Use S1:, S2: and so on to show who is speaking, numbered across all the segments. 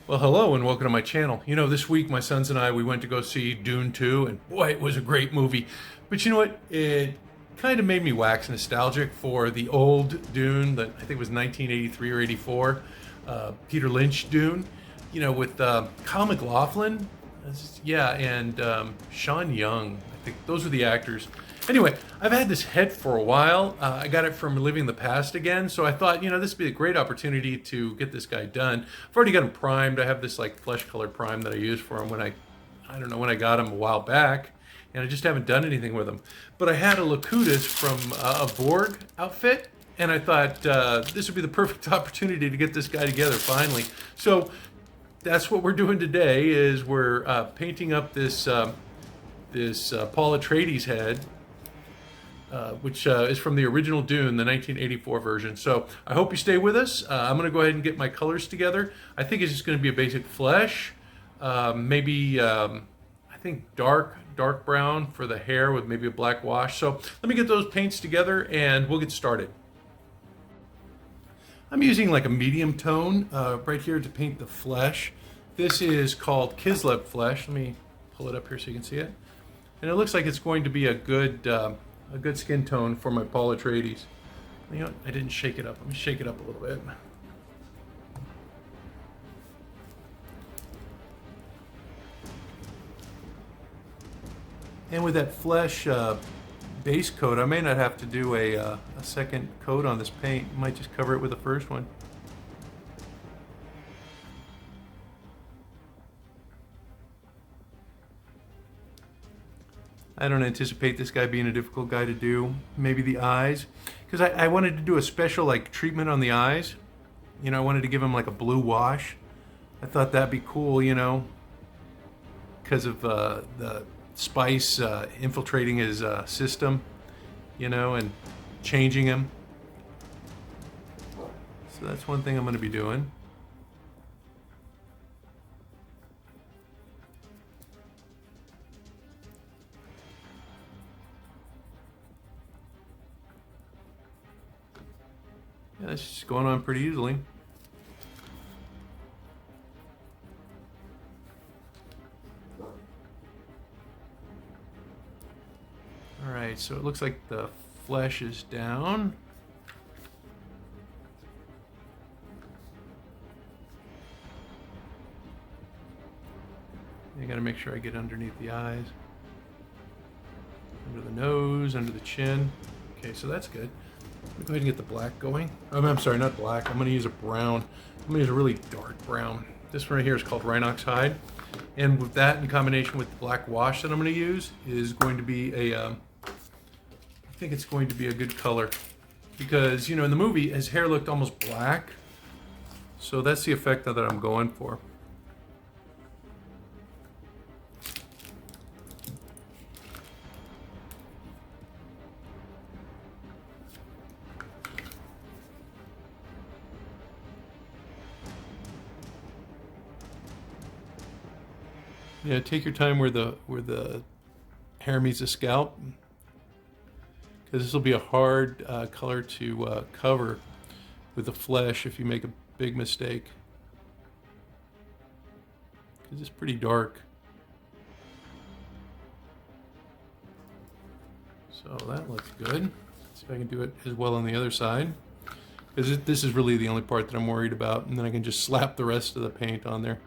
S1: Well, hello and welcome to my channel. You know, this week my sons and I, we went to go see Dune 2, and boy, it was a great movie. But you know what? It kind of made me wax nostalgic for the old Dune, that I think it was 1983 or 84, Peter Lynch Dune, you know, with Kyle MacLachlan, yeah, and Sean Young. I think those are the actors. Anyway, I've had this head for a while. I got it from Living the Past again, so I thought, you know, this would be a great opportunity to get this guy done. I've already got him primed. I have this like flesh-colored prime that I used for him when I don't know when I got him a while back, and I just haven't done anything with him. But I had a Locutus from a Borg outfit, and I thought this would be the perfect opportunity to get this guy together finally. So that's what we're doing today. Is we're painting up this Paul Atreides head. Which is from the original Dune, the 1984 version. So I hope you stay with us. I'm going to go ahead and get my colors together. I think it's just going to be a basic flesh, maybe I think dark brown for the hair with maybe a black wash. So let me get those paints together and we'll get started. I'm using like a medium tone right here to paint the flesh. This is called Kislev flesh. Let me pull it up here so you can see it. And it looks like it's going to be a good skin tone for my Paul Atreides. You know what? I didn't shake it up. Let me shake it up a little bit. And with that flesh base coat, I may not have to do a second coat on this paint. I might just cover it with the first one. I don't anticipate this guy being a difficult guy to do. Maybe the eyes, because I wanted to do a special like treatment on the eyes. You know, I wanted to give him like a blue wash. I thought that'd be cool, you know, because of the spice infiltrating his system, you know, and changing him. So that's one thing I'm going to be doing. Yeah, that's just going on pretty easily. All right, so it looks like the flesh is down. I gotta make sure I get underneath the eyes, under the nose, under the chin. Okay, so that's good. Let me go ahead and get the black going. I'm sorry, not black. I'm going to use a brown. I'm going to use a really dark brown. This one right here is called Rhinox Hide. And with that in combination with the black wash that I'm going to use is going to be I think it's going to be a good color. Because, you know, in the movie, his hair looked almost black. So that's the effect that I'm going for. Yeah, take your time where the hair meets the scalp, because this will be a hard color to cover with the flesh if you make a big mistake, because it's pretty dark. So that looks good. Let's see if I can do it as well on the other side, because this is really the only part that I'm worried about, and then I can just slap the rest of the paint on there.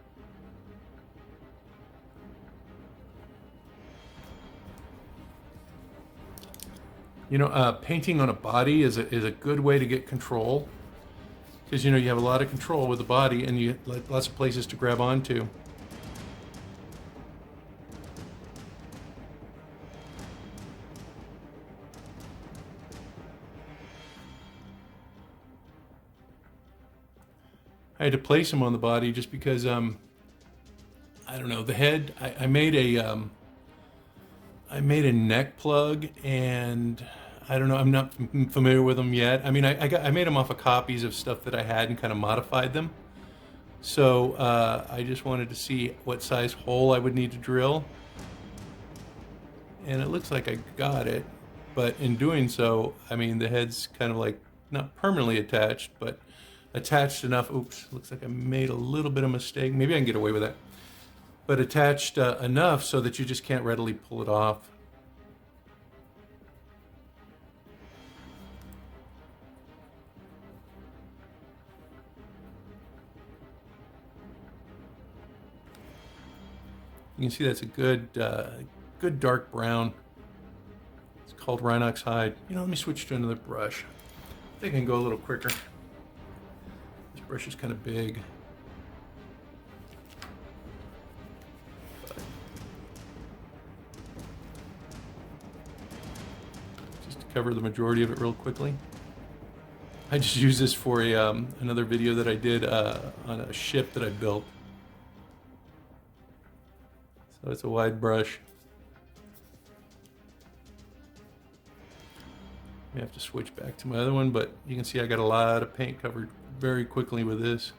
S1: You know, painting on a body is a good way to get control, because, you know, you have a lot of control with the body and you have lots of places to grab onto. I had to place him on the body just because, I don't know, the head, I made a neck plug, and I don't know, I'm not familiar with them yet. I mean, I made them off of copies of stuff that I had and kind of modified them. So I just wanted to see what size hole I would need to drill. And it looks like I got it, but in doing so, I mean, the head's kind of like not permanently attached, but attached enough. Oops, looks like I made a little bit of mistake. Maybe I can get away with that. But attached enough so that you just can't readily pull it off. You can see that's a good, good dark brown. It's called Rhinox hide. You know, let me switch to another brush. I think I can go a little quicker. This brush is kind of big. Just to cover the majority of it real quickly. I just used this for a another video that I did on a ship that I built. So it's a wide brush. I have to switch back to my other one, but you can see I got a lot of paint covered very quickly with this.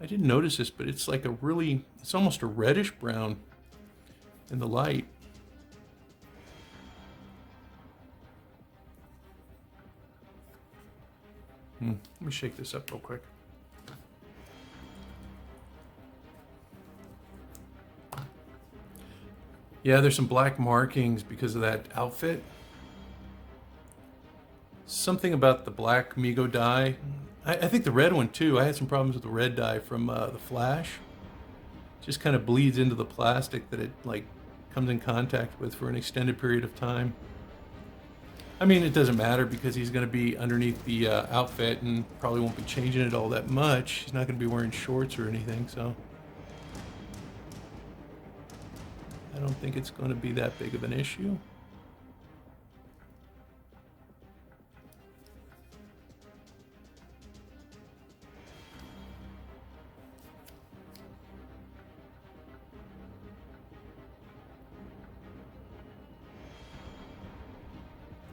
S1: I didn't notice this, but it's like it's almost a reddish brown in the light. Let me shake this up real quick. Yeah, there's some black markings because of that outfit. Something about the black Mego dye. I think the red one too. I had some problems with the red dye from the Flash. Just kind of bleeds into the plastic that it like comes in contact with for an extended period of time. I mean, it doesn't matter because he's going to be underneath the outfit and probably won't be changing it all that much. He's not going to be wearing shorts or anything, so I don't think it's going to be that big of an issue.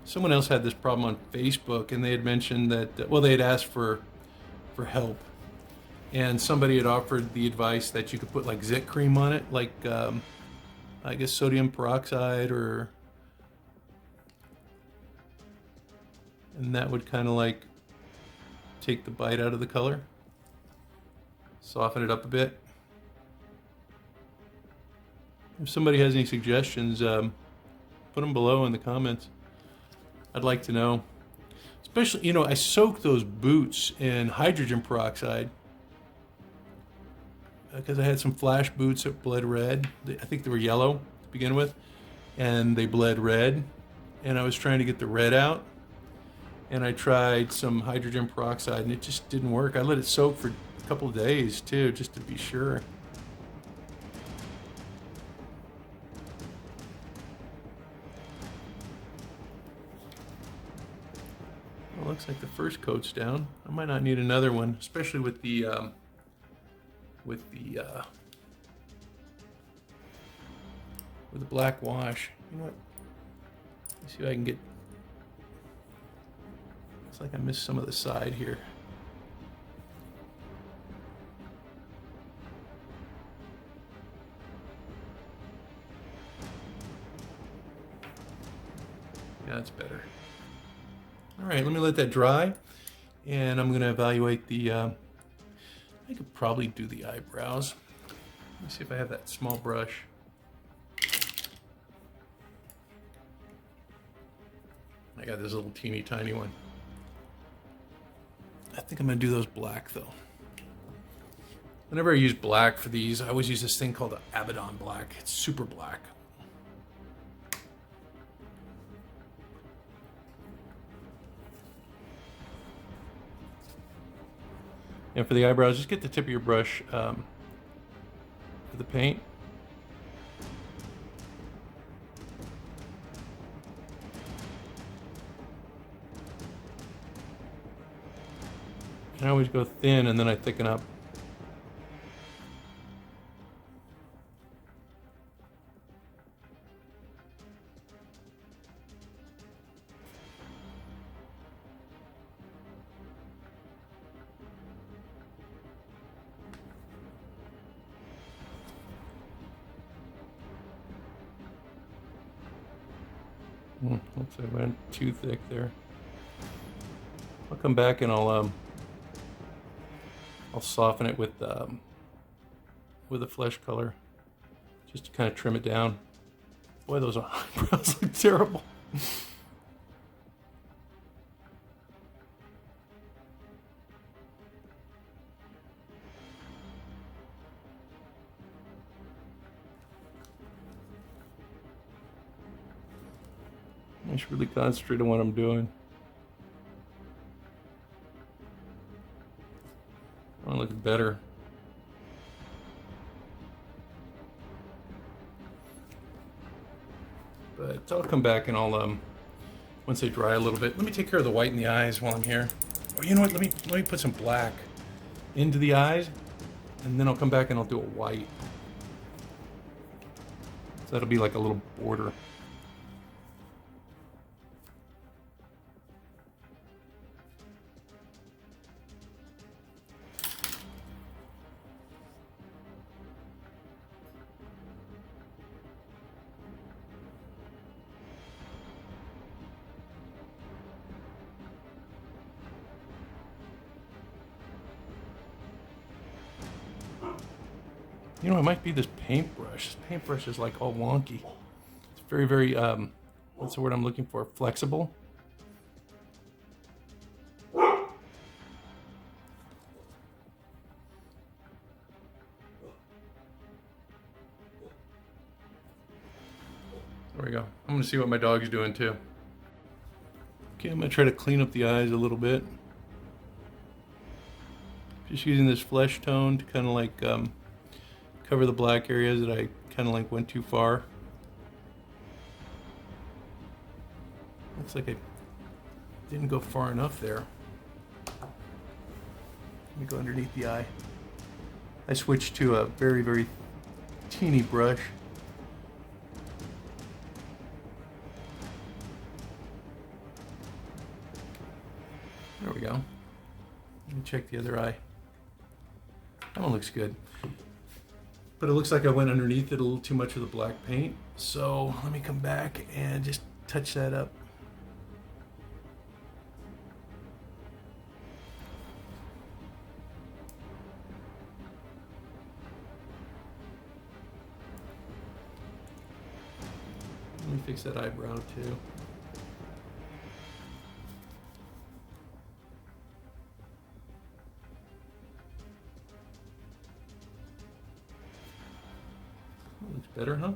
S1: Someone else had this problem on Facebook, and they had mentioned that, well, they had asked for help, and somebody had offered the advice that you could put like Zit cream on it, like I guess sodium peroxide, and that would kind of like take the bite out of the color, soften it up a bit. If somebody has any suggestions, put them below in the comments. I'd like to know. Especially, you know, I soaked those boots in hydrogen peroxide because I had some Flash boots that bled red. I think they were yellow to begin with, and they bled red. And I was trying to get the red out, and I tried some hydrogen peroxide, and it just didn't work. I let it soak for a couple of days too, just to be sure. Looks like the first coat's down. I might not need another one, especially with the black wash. You know what? Let's see if I can get. Looks like I missed some of the side here. Yeah, that's better. All right, let me let that dry, and I'm going to evaluate the, I could probably do the eyebrows. Let me see if I have that small brush. I got this little teeny tiny one. I think I'm going to do those black, though. Whenever I use black for these, I always use this thing called Abaddon black. It's super black. And for the eyebrows, just get the tip of your brush for the paint. And I always go thin and then I thicken up. Looks like I went too thick there. I'll come back and I'll soften it with a flesh color, just to kind of trim it down. Boy, those eyebrows look terrible. I should really concentrate on what I'm doing. I want to look better. But I'll come back and I'll once they dry a little bit. Let me take care of the white in the eyes while I'm here. Oh, you know what? Let me put some black into the eyes, and then I'll come back and I'll do a white. So that'll be like a little border. You know, it might be this paintbrush. This paintbrush is like all wonky. It's very, very, what's the word I'm looking for? Flexible. There we go. I'm gonna see what my dog's doing too. Okay, I'm gonna try to clean up the eyes a little bit. Just using this flesh tone to kind of like, cover the black areas that I kind of like went too far. Looks like I didn't go far enough there. Let me go underneath the eye. I switched to a very, very teeny brush. There we go. Let me check the other eye. That one looks good. But it looks like I went underneath it a little too much with the black paint. So let me come back and just touch that up. Let me fix that eyebrow too. Looks better, huh?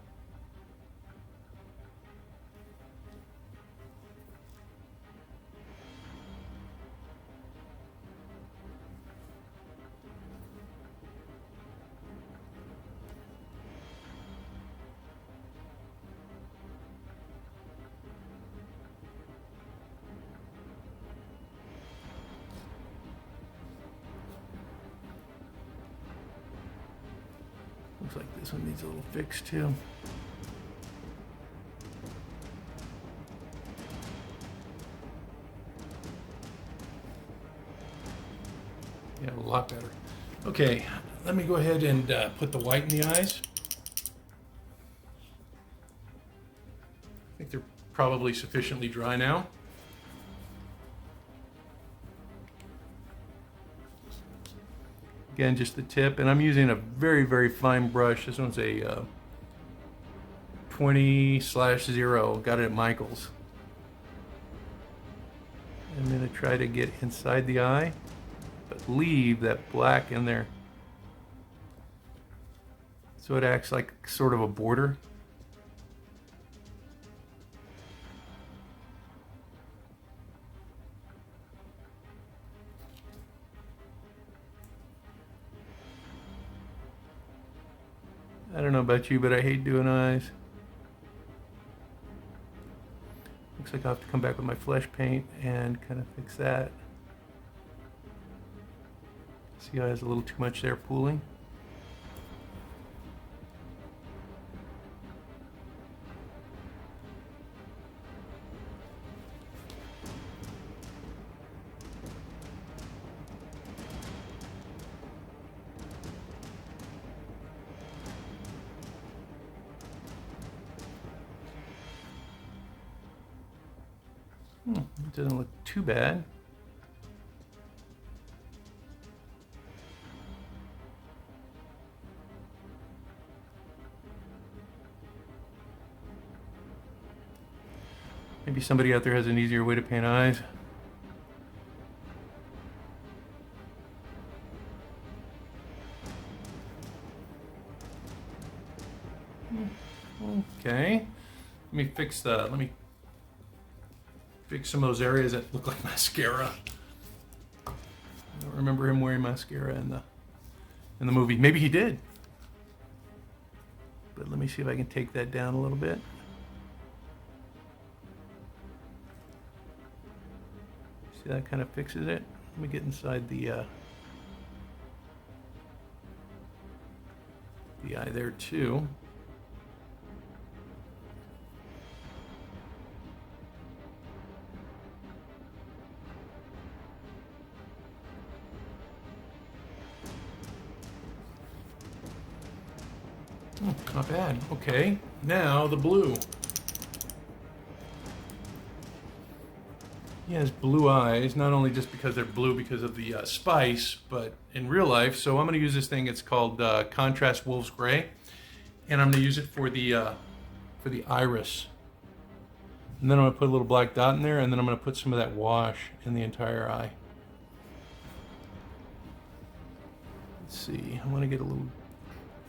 S1: Looks like this one needs a little fix too. Yeah, a lot better. Okay, let me go ahead and put the white in the eyes. I think they're probably sufficiently dry now. Again, just the tip, and I'm using a very, very fine brush. This one's a 20/0. Got it at Michael's. I'm going to try to get inside the eye, but leave that black in there, so it acts like sort of a border. I don't know about you, but I hate doing eyes. Looks like I'll have to come back with my flesh paint and kind of fix that. See how there's a little too much there pooling? It doesn't look too bad. Maybe somebody out there has an easier way to paint eyes. Okay. Let me fix some of those areas that look like mascara. I don't remember him wearing mascara in the movie. Maybe he did. But let me see if I can take that down a little bit. See, that kind of fixes it. Let me get inside the eye there too. Not bad. Okay, now the blue. He has blue eyes, not only just because they're blue because of the spice, but in real life. So I'm going to use this thing. It's called Contrast Wolf's Gray, and I'm going to use it for the iris. And then I'm going to put a little black dot in there, and then I'm going to put some of that wash in the entire eye. Let's see. I want to get a little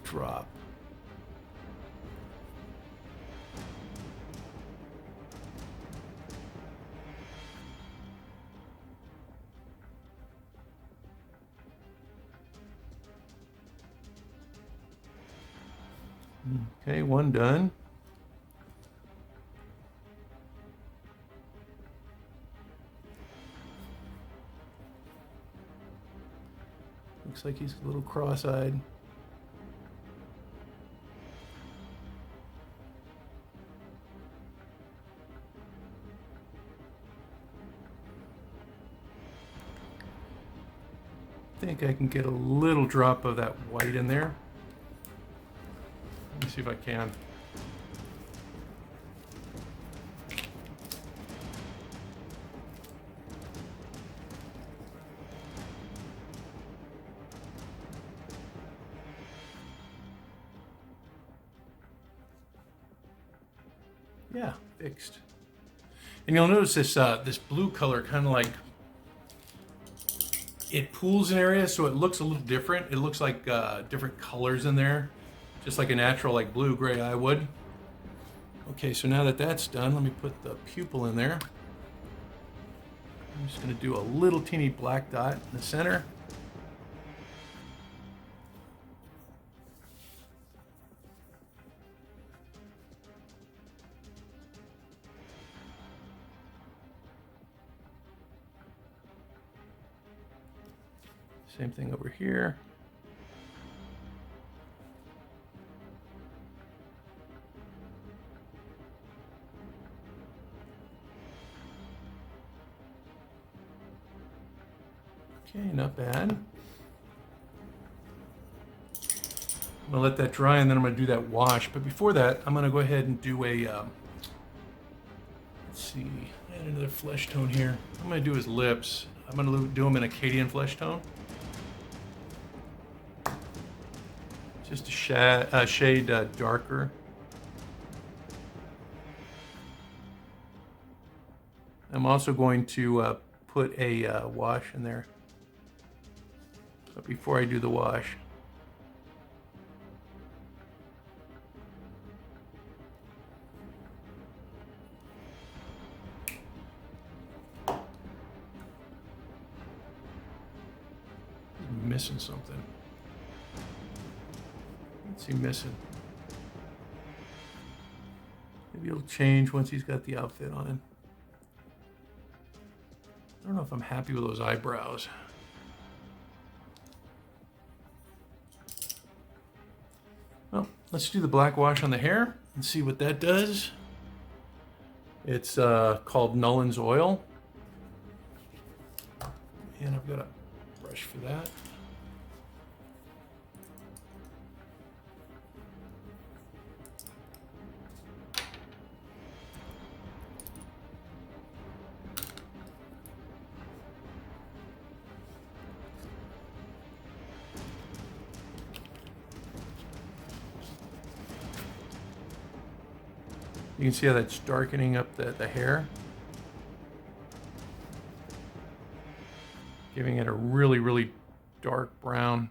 S1: drop. Okay, one done. Looks like he's a little cross-eyed. I think I can get a little drop of that white in there. Let me see if I can. Yeah, fixed. And you'll notice this blue color kind of like it pools in areas, so it looks a little different. It looks like different colors in there, just like a natural like blue gray eye would. Okay, so now that that's done, let me put the pupil in there. I'm just going to do a little teeny black dot in the center. Same thing over here. Okay, not bad. I'm gonna let that dry and then I'm gonna do that wash. But before that, I'm gonna go ahead and do a, let's see, add another flesh tone here. I'm gonna do his lips. I'm gonna do them in Acadian flesh tone. Just a shade darker. I'm also going to put a wash in there. But before I do the wash, I'm missing something. What's he missing? Maybe it'll change once he's got the outfit on. I don't know if I'm happy with those eyebrows. Well, let's do the black wash on the hair and see what that does. It's called Nolan's Oil. And I've got a brush for that. You can see how that's darkening up the hair. Giving it a really, really dark brown.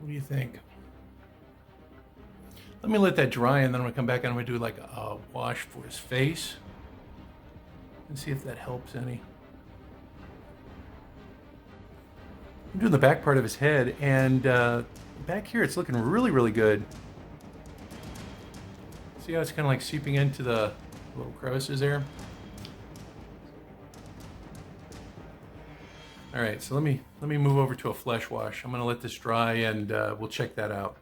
S1: What do you think? Let me let that dry, and then I'm gonna come back and I'm gonna do like a wash for his face and see if that helps any. I'm doing the back part of his head, and back here it's looking really, really good. See how it's kind of like seeping into the little crevices there? All right, so let me move over to a flesh wash. I'm gonna let this dry, and we'll check that out.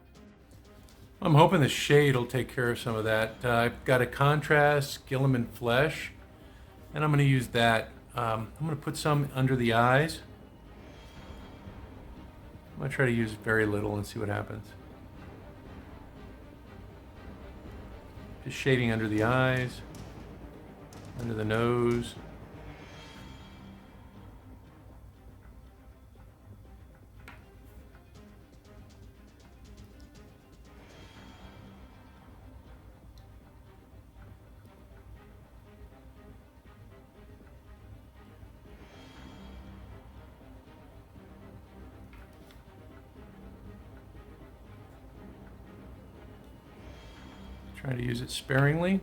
S1: I'm hoping the shade will take care of some of that. I've got a contrast Gilliman flesh, and I'm gonna use that. I'm gonna put some under the eyes. I'm gonna try to use very little and see what happens. Just shading under the eyes, under the nose. Trying to use it sparingly,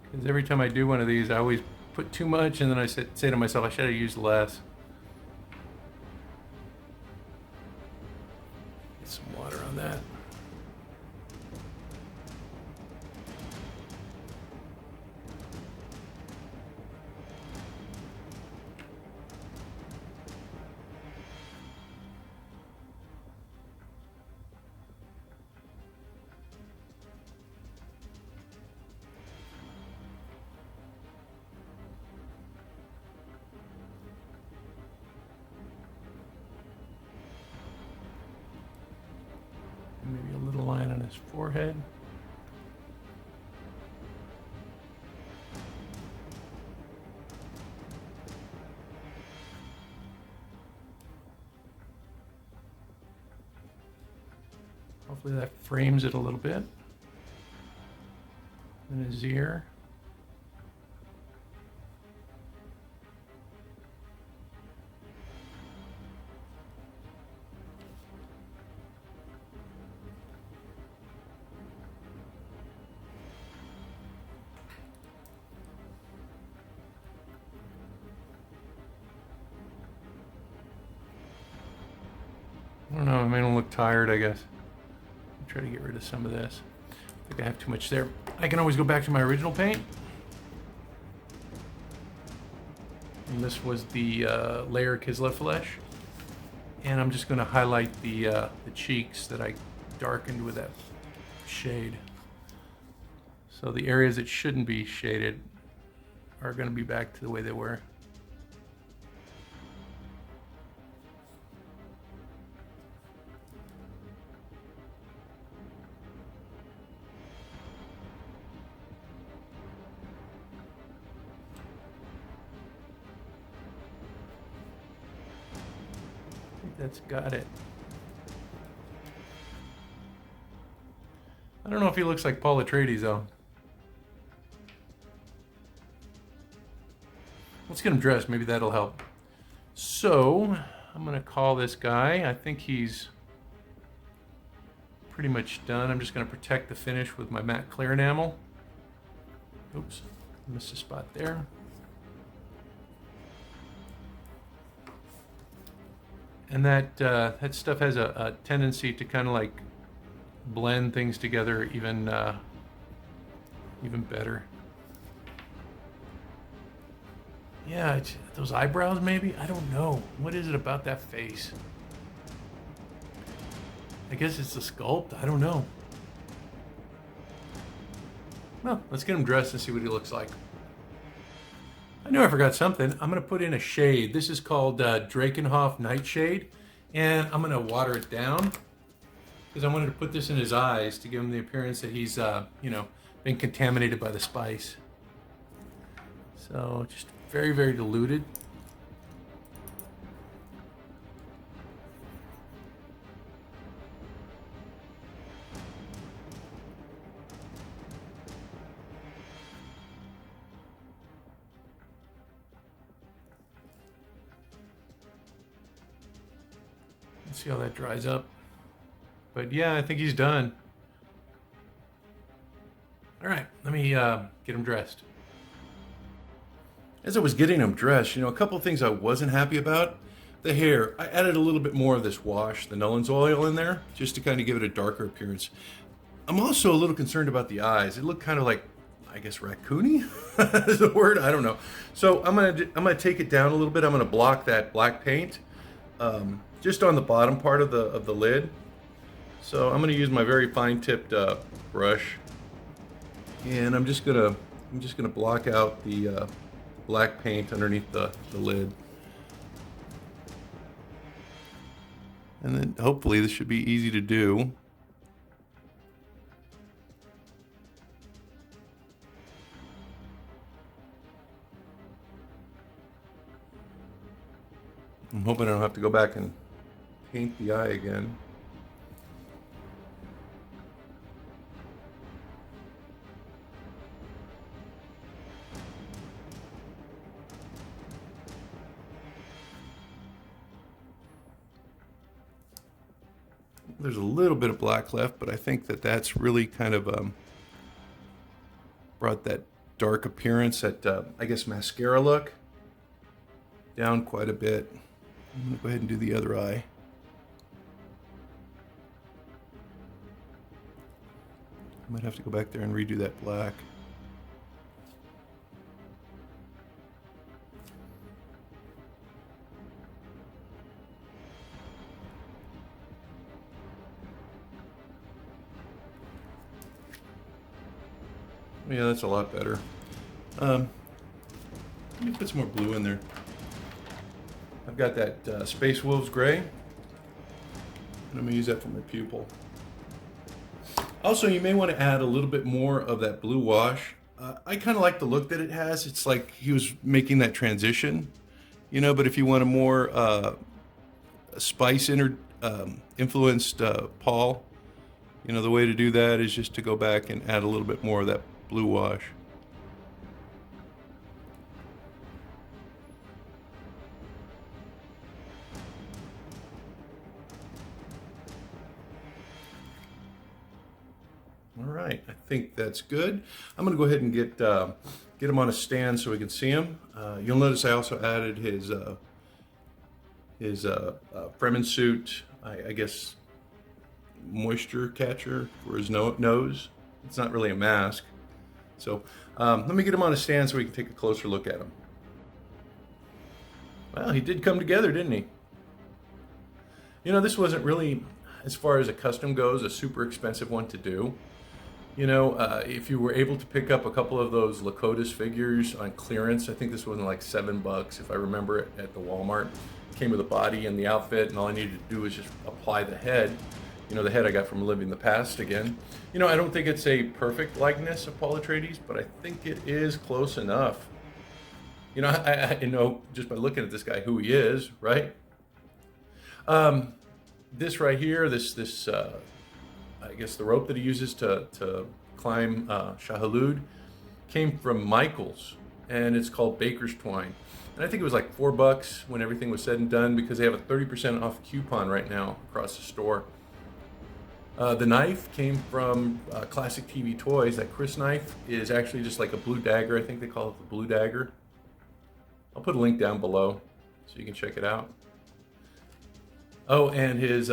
S1: because every time I do one of these, I always put too much, and then I say to myself, I should have used less. Get some water on that. Maybe a little line on his forehead. Hopefully that frames it a little bit. And his ear. I don't know, I may look tired, I guess. I'll try to get rid of some of this. I think I have too much there. I can always go back to my original paint. And this was the layer Kislev flesh. And I'm just going to highlight the cheeks that I darkened with that shade. So the areas that shouldn't be shaded are going to be back to the way they were. That's got it. I don't know if he looks like Paul Atreides though. Let's get him dressed, maybe that'll help. So, I'm gonna call this guy. I think he's pretty much done. I'm just gonna protect the finish with my matte clear enamel. Oops, missed a spot there. And that stuff has a tendency to kind of like blend things together even better. Yeah, those eyebrows maybe? I don't know. What is it about that face? I guess it's the sculpt. I don't know. Well, let's get him dressed and see what he looks like. I knew I forgot something. I'm going to put in a shade. This is called Drakenhof Nightshade. And I'm going to water it down because I wanted to put this in his eyes to give him the appearance that he's, been contaminated by the spice. So just very, very diluted. Let's see how that dries up. But yeah, I think he's done. All right, let me get him dressed. As I was getting him dressed, a couple of things I wasn't happy about. The hair, I added a little bit more of this wash, the Nullen's oil in there, just to kind of give it a darker appearance. I'm also a little concerned about the eyes. It looked kind of like, I guess, raccoony is the word. I don't know. So I'm gonna take it down a little bit. I'm gonna block that black paint just on the bottom part of the lid. So I'm gonna use my very fine-tipped brush, and I'm just gonna block out the black paint underneath the lid. And then hopefully this should be easy to do. I'm hoping I don't have to go back and paint the eye again. There's a little bit of black left, but I think that's really kind of brought that dark appearance, that I guess mascara look down quite a bit. I'm gonna go ahead and do the other eye. I might have to go back there and redo that black. Yeah, that's a lot better. Let me put some more blue in there. I've got that Space Wolves Gray, and I'm going to use that for my pupil. Also, you may want to add a little bit more of that blue wash. I kind of like the look that it has. It's like he was making that transition, but if you want a more spice influenced Paul, the way to do that is just to go back and add a little bit more of that blue wash. All right, I think that's good. I'm going to go ahead and get him on a stand so we can see him. You'll notice I also added his Fremen suit, I guess, moisture catcher for his nose. It's not really a mask. So let me get him on a stand so we can take a closer look at him. Well, he did come together, didn't he? This wasn't really, as far as a custom goes, a super expensive one to do. If you were able to pick up a couple of those Locotus figures on clearance, I think this was like $7 if I remember it, at the Walmart. It came with a body and the outfit, and all I needed to do was just apply the head. The head I got from Living the Past again. I don't think it's a perfect likeness of Paul Atreides, but I think it is close enough. I know just by looking at this guy who he is, right? This right here, this I guess the rope that he uses to climb Shah-Halud came from Michael's, and it's called Baker's Twine. And I think it was like $4 when everything was said and done, because they have a 30% off coupon right now across the store. The knife came from Classic TV Toys. That Chris knife is actually just like a blue dagger. I think they call it the blue dagger. I'll put a link down below so you can check it out. Oh, and his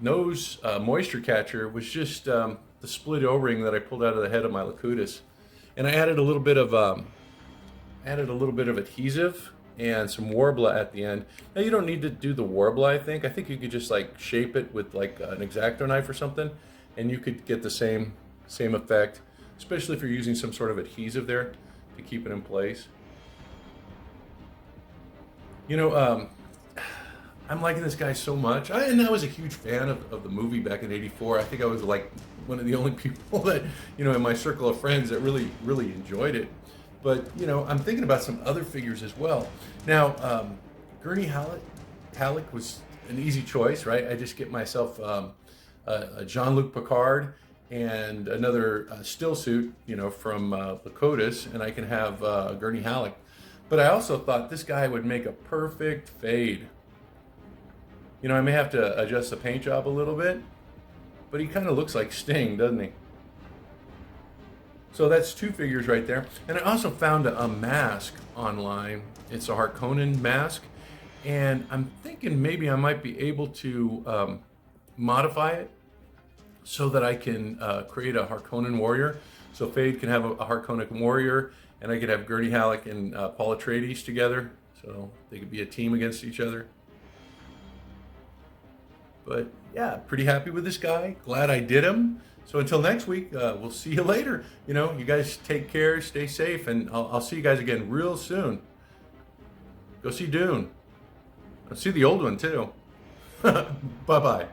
S1: nose moisture catcher was just the split O-ring that I pulled out of the head of my Locutus, and I added a little bit of adhesive and some Warbler at the end. Now you don't need to do the Warbler. I think you could just like shape it with like an X-Acto knife or something, and you could get the same effect, especially if you're using some sort of adhesive there to keep it in place. You know, I'm liking this guy so much. And I was a huge fan of the movie back in '84. I think I was like one of the only people that, you know, in my circle of friends that really enjoyed it. But, you know, I'm thinking about some other figures as well. Now, Gurney Halleck was an easy choice, right? I just get myself a Jean-Luc Picard and another still suit, you know, from Locotus, and I can have Gurney Halleck. But I also thought this guy would make a perfect fade. You know, I may have to adjust the paint job a little bit, but he kind of looks like Sting, doesn't he? So that's two figures right there. And I also found a mask online. It's a Harkonnen mask. And I'm thinking maybe I might be able to modify it so that I can create a Harkonnen warrior. So Fade can have a Harkonnen warrior, and I could have Gurney Halleck and Paul Atreides together. So they could be a team against each other. But yeah, pretty happy with this guy. Glad I did him. So until next week, we'll see you later. You know, you guys take care, stay safe, and I'll see you guys again real soon. Go see Dune. I'll see the old one too. Bye-bye.